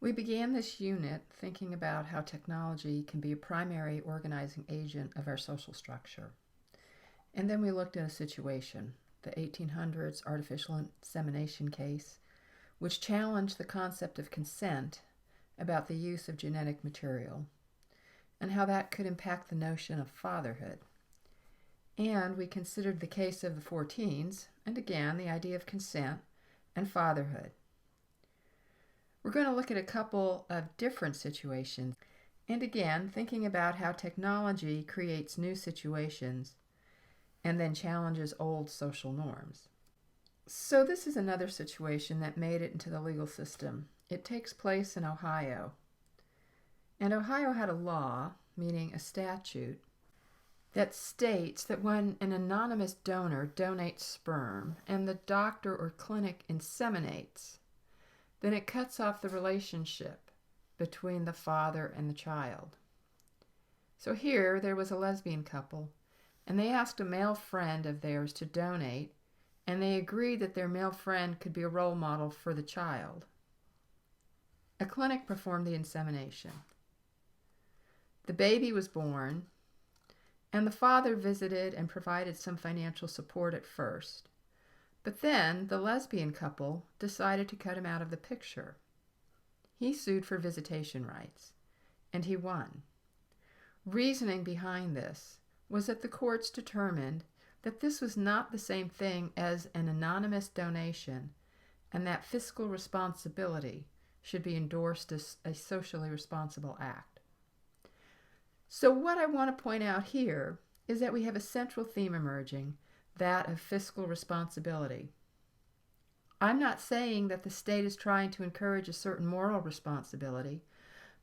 We began this unit thinking about how technology can be a primary organizing agent of our social structure. And then we looked at a situation, the 1800s artificial insemination case, which challenged the concept of consent about the use of genetic material, and how that could impact the notion of fatherhood. And we considered the case of the 4 teens, and again, the idea of consent and fatherhood. We're going to look at a couple of different situations, and again, thinking about how technology creates new situations and then challenges old social norms. So this is another situation that made it into the legal system. It takes place in Ohio. And Ohio had a law, meaning a statute, that states that when an anonymous donor donates sperm and the doctor or clinic inseminates, then it cuts off the relationship between the father and the child. So here there was a lesbian couple, and they asked a male friend of theirs to donate, and they agreed that their male friend could be a role model for the child. A clinic performed the insemination. The baby was born, and the father visited and provided some financial support at first. But then the lesbian couple decided to cut him out of the picture. He sued for visitation rights, and he won. Reasoning behind this was that the courts determined that this was not the same thing as an anonymous donation, and that fiscal responsibility should be endorsed as a socially responsible act. So what I want to point out here is that we have a central theme emerging, that of fiscal responsibility. I'm not saying that the state is trying to encourage a certain moral responsibility,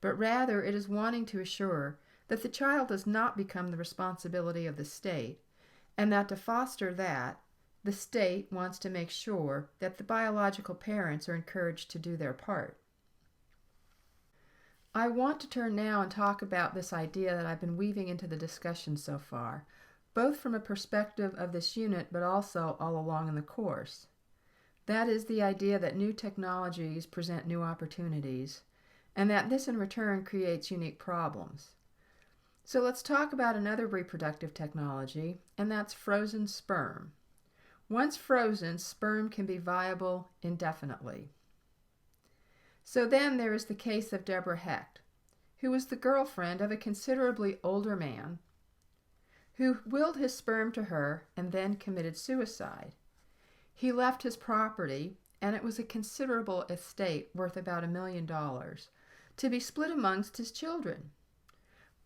but rather it is wanting to assure that the child does not become the responsibility of the state, and that to foster that, the state wants to make sure that the biological parents are encouraged to do their part. I want to turn now and talk about this idea that I've been weaving into the discussion so far, both from a perspective of this unit but also all along in the course. That is the idea that new technologies present new opportunities, and that this in return creates unique problems. So let's talk about another reproductive technology, and that's frozen sperm. Once frozen, sperm can be viable indefinitely. So then there is the case of Deborah Hecht, who was the girlfriend of a considerably older man who willed his sperm to her and then committed suicide. He left his property, and it was a considerable estate worth about $1 million, to be split amongst his children.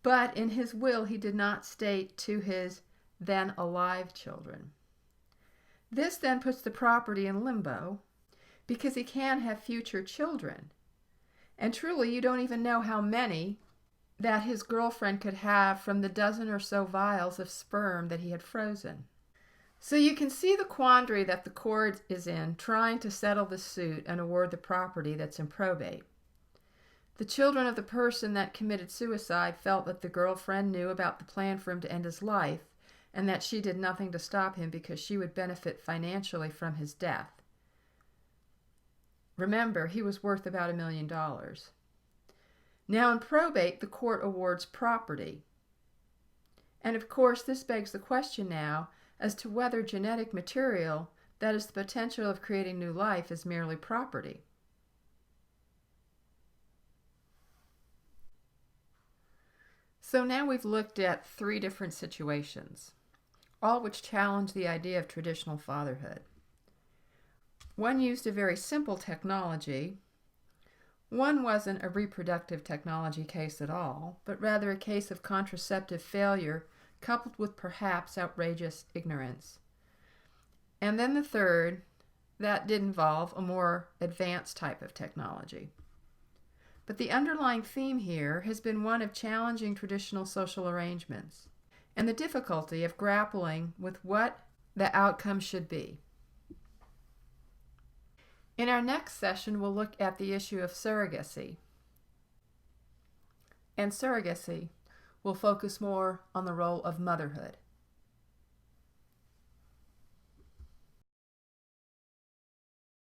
But in his will he did not state to his then alive children. This then puts the property in limbo, because he can have future children. And truly, you don't even know how many that his girlfriend could have from the dozen or so vials of sperm that he had frozen. So you can see the quandary that the court is in trying to settle the suit and award the property that's in probate. The children of the person that committed suicide felt that the girlfriend knew about the plan for him to end his life, and that she did nothing to stop him because she would benefit financially from his death. Remember, he was worth about $1 million. Now in probate, the court awards property. And of course, this begs the question now as to whether genetic material that has the potential of creating new life is merely property. So now we've looked at 3 different situations, all which challenge the idea of traditional fatherhood. One used a very simple technology. One wasn't a reproductive technology case at all, but rather a case of contraceptive failure coupled with perhaps outrageous ignorance. And then the third, that did involve a more advanced type of technology. But the underlying theme here has been one of challenging traditional social arrangements and the difficulty of grappling with what the outcome should be. In our next session, we'll look at the issue of surrogacy. And surrogacy will focus more on the role of motherhood.